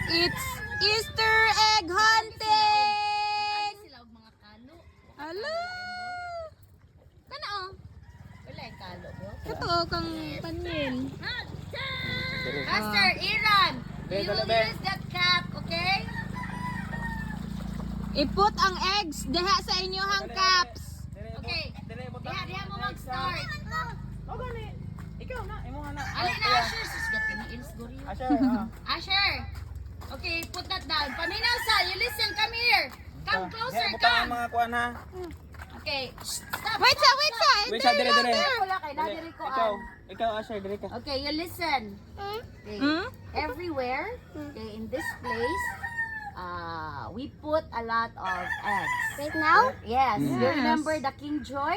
It's Easter egg hunting! Sila og mga kalo. Ala! Kana oh. Wala yung kalo, bro. Kato kang panin. Master Iran, Be, you dali, will be. use that cap, okay? Iput ang eggs diha sa inyohang cups. Okay. Diha mo mag-start. O gani. Ikaw na, imo na. Ali na Asher, sus gatin ni Ils Gorio. Asher, Asher. Okay, put that down. Paminaw Sal, you listen, come here. Come closer, Butang ang come. mga kuan ha. Okay, stop. Wait sa. Wait sa dire. Wala kay nadiri ko Ikaw, an. ikaw Asher, dire ka. Okay, you listen. Okay. Hmm? Everywhere, okay, in this place, we put a lot of eggs. Right now? Yes. You Yes. remember the King Joy?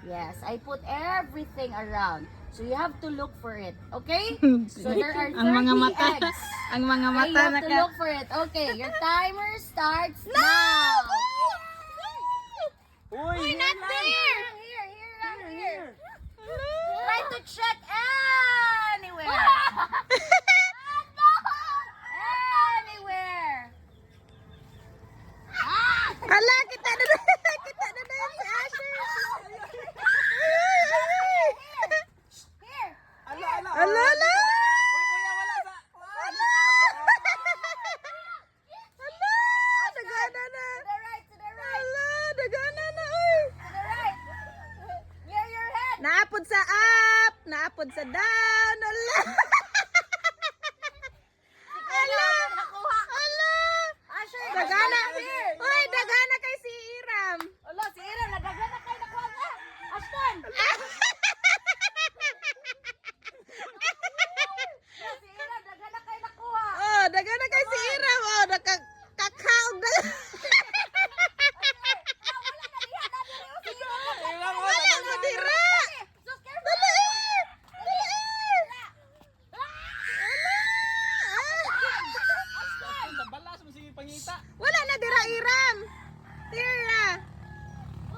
Yes. I put everything around. So you have to look for it. Okay? So there are 30 Ang mga mata. eggs. Ang mga Okay, mata you have to naka. look for it. Okay, your timer starts now. Uy, Not there. Here. Try to check anywhere. Anywhere. Ala, kita na yan si Asher. Here. Ala. Dagana na. To the right. Ala, dagana na oy. To the right. Near your head. Naapod sa up, naapod sa down. Ala. Ala. Ala. Asher, Dagana. here. Oy, dagana kay si Iram. Ala, si Iram, nadaghan na kayo nakuha ka. Ashton. Si Iram, daghan na kayo nakuha. Oh, dagana kay si Iram. Oh, nakakaog na. Wala na dira. Dali. Balas mo sige pangita. Wala na dira Iram. Dira.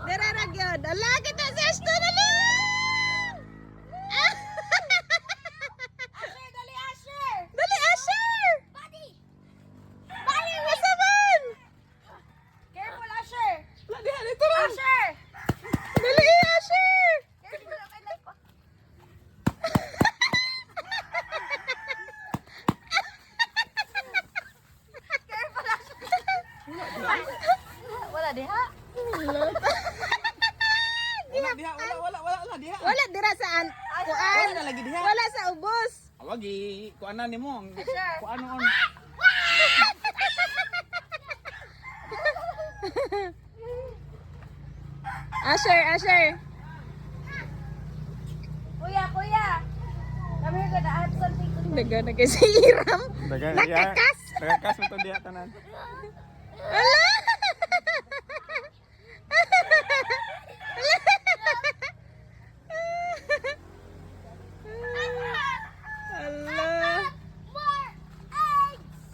Dira ra gyud. Ala kita si Ashton ala. Asher, dali Asher. Dali Asher. Buddy. Bali masaban. Careful Asher. Wala diha dito ra. Asher. Dali Asher. Careful. Okay, like, careful Asher. Wala diha. Wala diha, wala diha. Wala dira saan. Kuan. Wala na lagi diha. Wala sa ubos. Awagi, kuanan nimo. Asher. Kuanon. Asher. Kuya. Come here, gonna add something to me. Daga na kay si Iram. Nakakas. Nakakas mo to diha tanan. Ala. Ala. More eggs.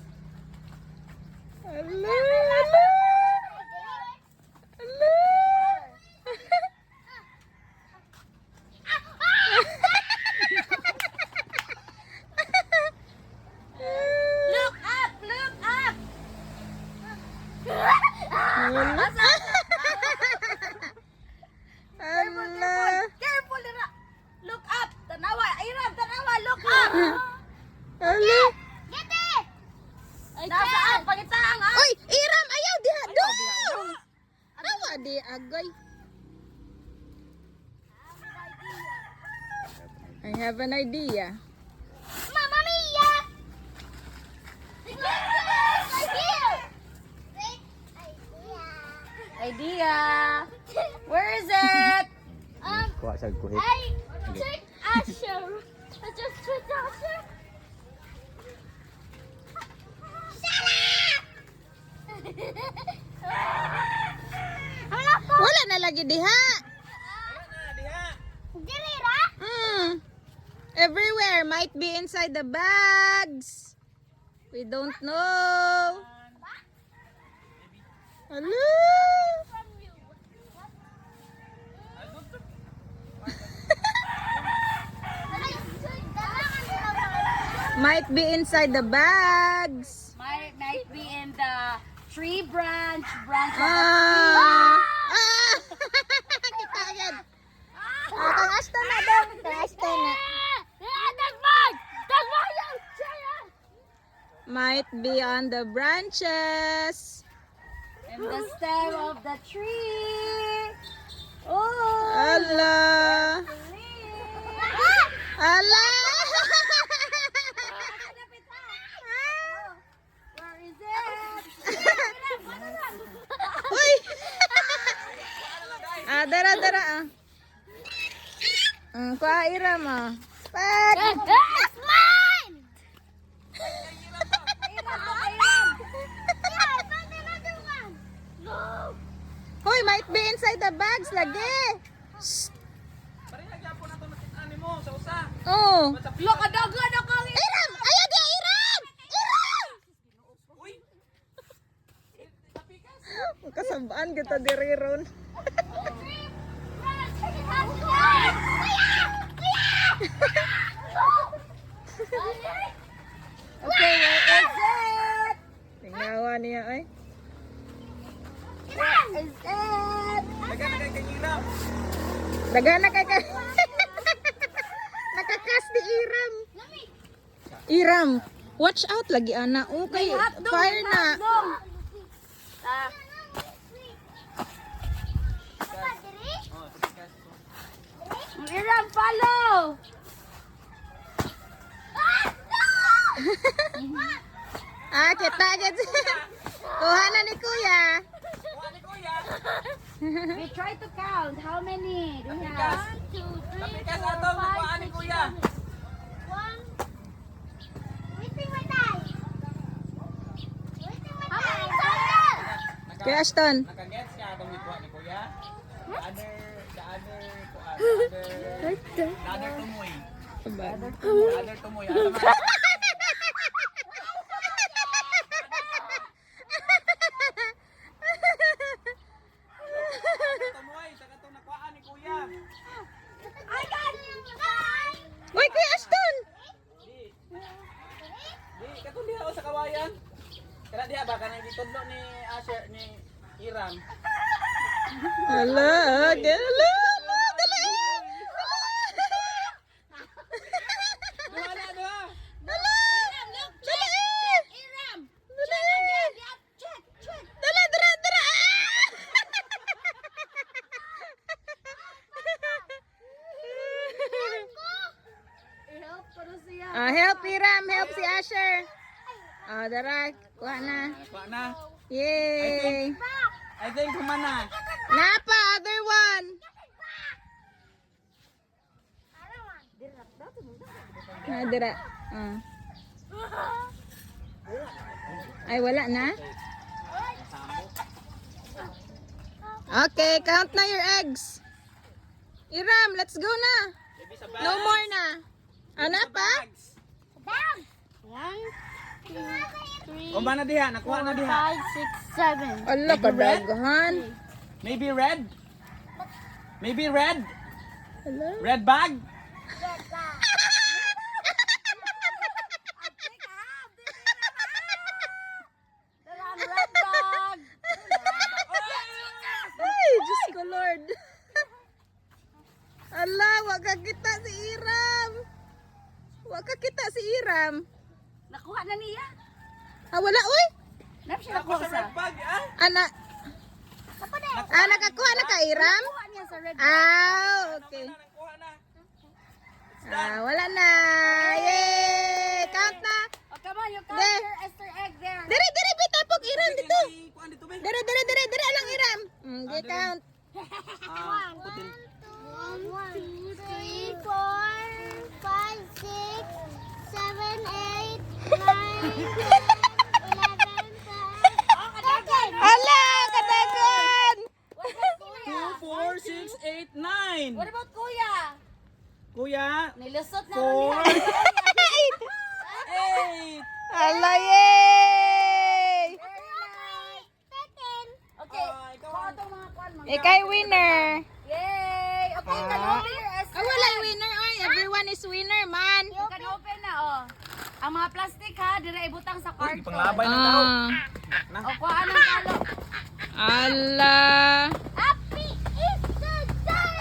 Ala. Look up. Ala. Careful, Ira. Look up. Tanawa. Iram, tanawa. Look up. Ala. Get it. Nasaan? Pangitaang ha? Oy, Iram ayaw diha do. Awa di agoy. I have an idea. Mamma Mia! Right here! Great idea! Idea. Where is it? Kuha sa guhit. I tricked Asher. I just tricked Asher. Wala na lagi diha. Dirira? Everywhere might be inside the bags. We don't know. Hello. Might be inside the bags. Might be in the tree branch of the Ah! Ah! Kita agad. Kang Ashton na daw. Kang Ashton na. That's mine! That's mine! Might be on the branches. in the stem of the tree. Oh, Ala. Ala. where is it? Uy. Dara. Kuha Iram ah. Pat. That's mine! Hoy, might be inside the bags lagi. Shh. Pare nagyapon na to nakita nimo sa usa. Oh. Look, kadaghan na kami. Iram, ayo di Iram. Iram. Uy. Kasabaan kita diri ron. Okay, where is it? Tingawa niya ay. Where is it? Dagan na kay Iram. Dagan na kay nakakas di Iram. Iram, watch out lagi ana. Okay, fire na. Ah, Iram, follow. Kita agad. Kuha na ni Kuya. Kuha ni kuya. We try to count. How many do we Tapikas. have? 1, 2, 3, Tapikas 4, atong nakuha 5, ni 6, kuya. 1. Waiting my time. How many times? Kuya Ashton. Nakagets ka atong gikuha ni kuya. The other tumoy. The other tumoy. Ano man? Tumoy, saka to nakuha ni kuya. Uy, Kuya Ashton. Di, katong diha o sa kawayan. Kana diha ba kanang gitudlo ni Asher ni Iram. Ala, gala. Dala. Duha na, duha. Dala. Dala. Iram, Dala. check. Dala, dara. I-help ko na siya. Help Iram, help si Asher. Dara, kuha na. Kuha na. Yay. I think humana. Napa, other one. Dira. Ay, wala na? Okay, count na your eggs. Iram, let's go na. No more na. Ano pa? 1, 2, 3, Kumba na diha, nakuha na diha. 5, 6, 7. Ala, kadaghan. Maybe red? Maybe red? Ala. Red bag? Red dog. Ay, Diyos ko Lord. Ala, wag ka kita si Iram. Wag ka kita si Iram. Nakuha na niya. Wala, uy. Nap siya Ako nakuha sa red bag, ah? Ana. Nakakuha na ka Iram? Nakuha niya sa red Okay. Nakuha na. Wala na. Yay! Count na. Oh, come on, you count There. your Easter egg there. Dire, bitapok Iram dito. Kuhaan dito, be. Dire lang Iram. Di count. 1, 2, 3, 4, 5, 6, 7, 8, 9, 10, 11, 12. Ala, kadagan. 2, 4, 6, 8, 9. What about Kuya? Kuya, Nilusot na 4, ron niya. 8. Ala, yay! Very nice. Okay, Ikaw kuha ang- itong mga kwan. Ikay winner. Yay! Okay, you can open your Easter Wala egg. winner. Ay, everyone is winner, man. You can open na, oh. Ang mga plastic ha, dire ibutang sa Uy, carton. panglabay ng tao. O kuhaan ng talo. Ala. Happy Easter Day!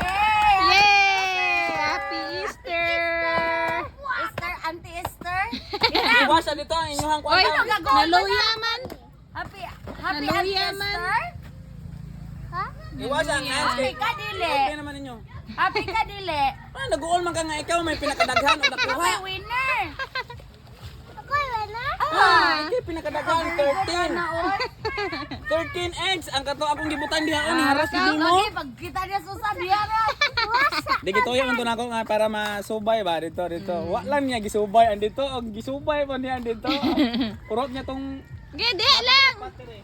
Yay! Yay! Happy Easter! Easter, anti-Easter. Iwasan dito ang inyong Oy, kwarta. naluya man. Happy Naluya man. anti-Easter. Ha? Iwasan ang Happy handshake. ka dili. Okay naman ninyo. Happy ka dili. Ah, nag-uol man ka nga ikaw, may pinakadaghan o nakuha. May winner. Ako yun na? Ah, okay, pinakadaghan, 13. Naon. 13 eggs. Ang kato akong gibutan diha ni haras ni mo. Okay, pag kita niya susad diya ra. Di gito yung unto nako nga para masubay ba dito. Wa lang niya gisubay andito og gisubay pa niya andito. Kurot niya tong Gede lang. battery.